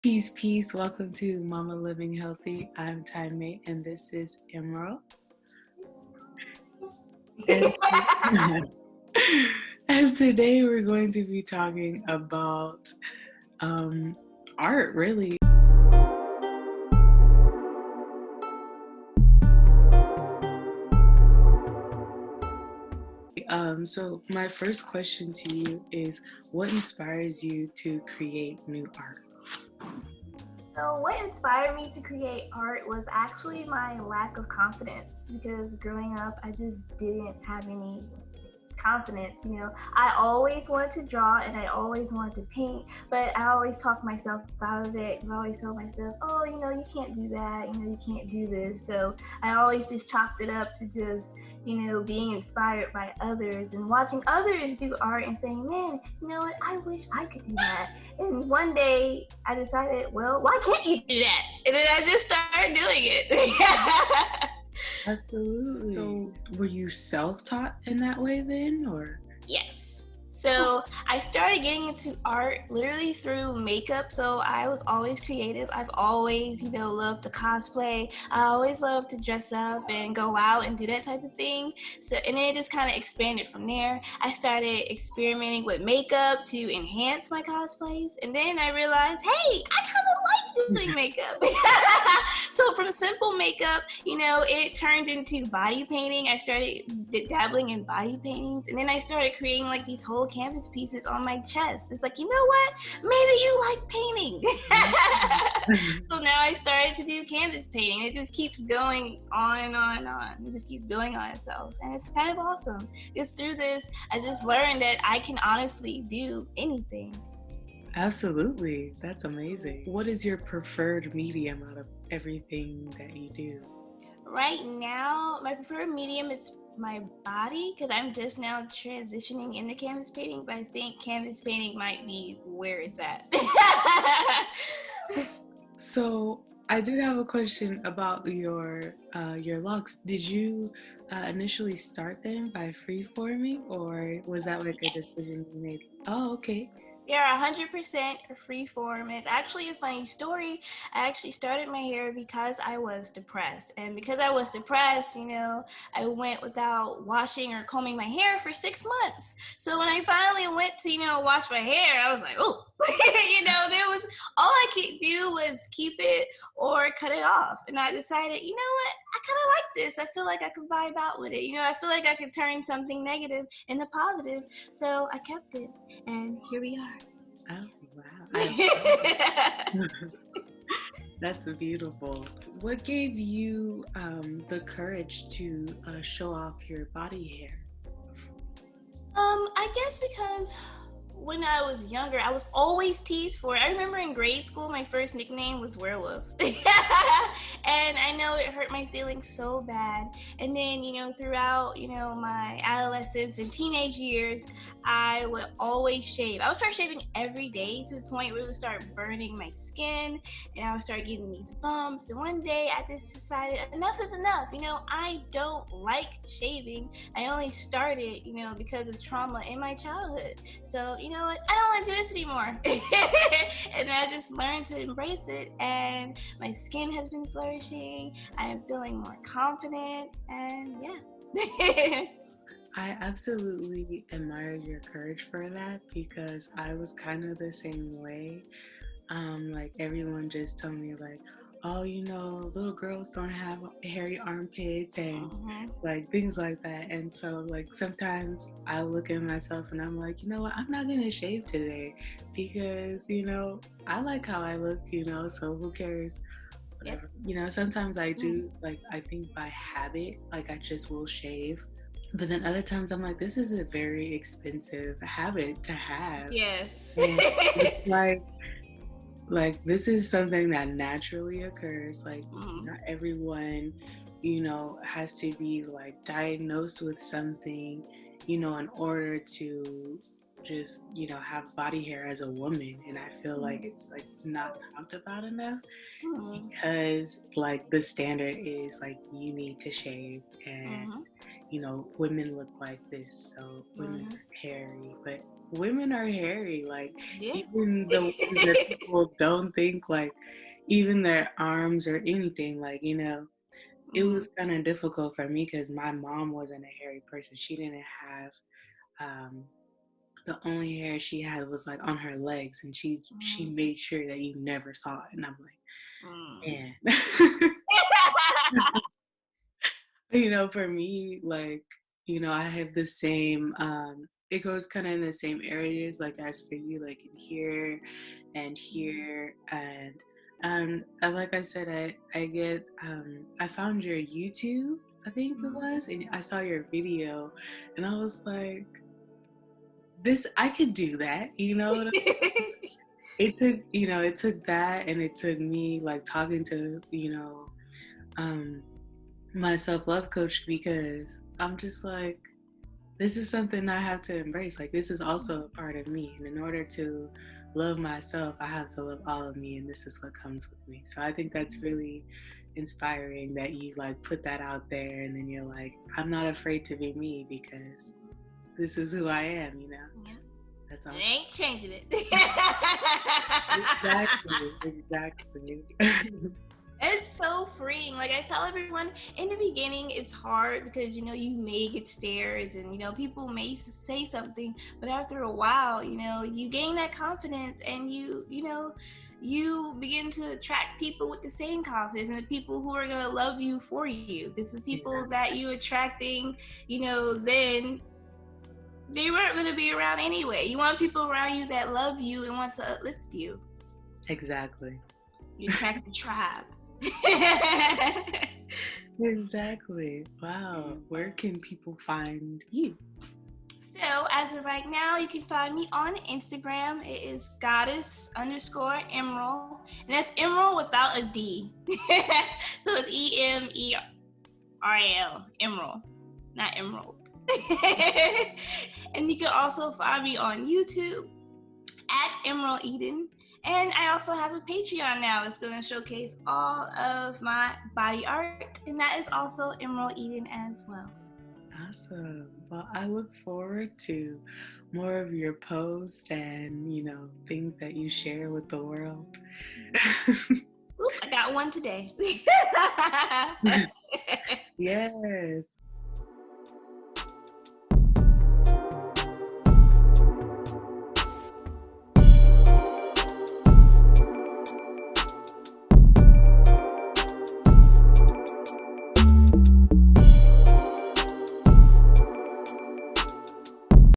Peace, peace. Welcome to Mama Living Healthy. I'm Tymay, and this is Emeral. And, and today we're going to be talking about art, really. So my first question to you is, what inspires you to create new art? So what inspired me to create art was actually my lack of confidence, because growing up I just didn't have any confidence. I always wanted to draw and I always wanted to paint, but I always talked myself out of it. I always told myself, oh, you can't do that, you can't do this. So I always just chalked it up to just being inspired by others and watching others do art and saying, man, you know what, I wish I could do that. And one day I decided, well, why can't you do that? And then I just started doing it. Absolutely. So were you self-taught in that way then, or? Yes. So I started getting into art literally through makeup. So I was always creative. I've always, loved to cosplay. I always loved to dress up and go out and do that type of thing. So, and then it just kind of expanded from there. I started experimenting with makeup to enhance my cosplays. And then I realized, hey, I kind of like doing makeup. So from simple makeup, it turned into body painting. I started dabbling in body paintings. And then I started creating like these whole canvas pieces on my chest. It's like, you know what? Maybe you like painting. So now I started to do canvas painting. It just keeps going on and on and on. It just keeps building on itself. And it's kind of awesome. Because through this, I just learned that I can honestly do anything. Absolutely. That's amazing. What is your preferred medium out of everything that you do? Right now, my preferred medium is my body, because I'm just now transitioning into canvas painting, but I think canvas painting might be where it's at. So I did have a question about your locks. Did you initially start them by freeforming, or was that like a decision you made? Oh, okay. They're 100% freeform. It's actually a funny story. I actually started my hair because I was depressed. And because I was depressed, I went without washing or combing my hair for 6 months. So when I finally went to, wash my hair, I was like, oh, there was, all I could do was keep it or cut it off. And I decided, you know what? I kind of like this. I feel like I could vibe out with it. I feel like I could turn something negative into positive. So I kept it. And here we are. Oh, wow. That's beautiful. What gave you the courage to show off your body hair? I guess because when I was younger, I was always teased for it. I remember in grade school, my first nickname was Werewolf. And I know it hurt my feelings so bad. And then, throughout, my adolescence and teenage years, I would always shave. I would start shaving every day to the point where it would start burning my skin and I would start getting these bumps. And one day I just decided enough is enough. I don't like shaving. I only started, because of trauma in my childhood. So, you know what? I don't want to do this anymore. And I just learned to embrace it. And my skin has been flourishing. I am feeling more confident. And yeah. I absolutely admire your courage for that, because I was kind of the same way. Like everyone just told me like, oh, little girls don't have hairy armpits and like things like that. And so like sometimes I look at myself and I'm like, you know what, I'm not gonna shave today because, I like how I look, so who cares? Whatever. Sometimes I do, like I think by habit, like I just will shave. But then other times I'm like, this is a very expensive habit to have. Yes. And it's like this is something that naturally occurs. Like not everyone, has to be like diagnosed with something, in order to just, have body hair as a woman. And I feel like it's like not talked about enough because like the standard is like you need to shave and women look like this, so women are hairy. But women are hairy. Like, Yeah. even the ones that people don't think, like, even their arms or anything, like, it Hmm. was kind of difficult for me because my mom wasn't a hairy person. She didn't have, um, the only hair she had was like on her legs, and she Hmm. made sure that you never saw it. And I'm like, Mm. man. For me, like, I have the same, it goes kind of in the same areas, like, as for you, like in here, and like I said, I found your YouTube, I think it was, and I saw your video, and I was like, this, I could do that, it took that, and it took me, like, talking to, um, my self-love coach, because I'm just like, this is something I have to embrace. Like, this is also a part of me. And in order to love myself, I have to love all of me. And this is what comes with me. So I think that's really inspiring that you, like, put that out there. And then you're like, I'm not afraid to be me because this is who I am. Yeah. That's It awesome. ain't changing it. Exactly. Exactly. It's so freeing. Like I tell everyone, in the beginning, it's hard because you may get stares and people may say something, but after a while, you gain that confidence and you begin to attract people with the same confidence and the people who are gonna love you for you. Because the Yeah, people that you attracting, then they weren't gonna be around anyway. You want people around you that love you and want to uplift you. exactly. You attract the tribe. Exactly. Wow. Where can people find you? So as of right now, you can find me on Instagram. It is goddess_emerald. And that's emerald without a D. So it's Emerl, emerald, not emerald. And you can also find me on YouTube at Emeral Eden. And I also have a Patreon now that's going to showcase all of my body art. And that is also Emeral Eden as well. Awesome. Well, I look forward to more of your posts and, things that you share with the world. Oop, I got one today. Yes.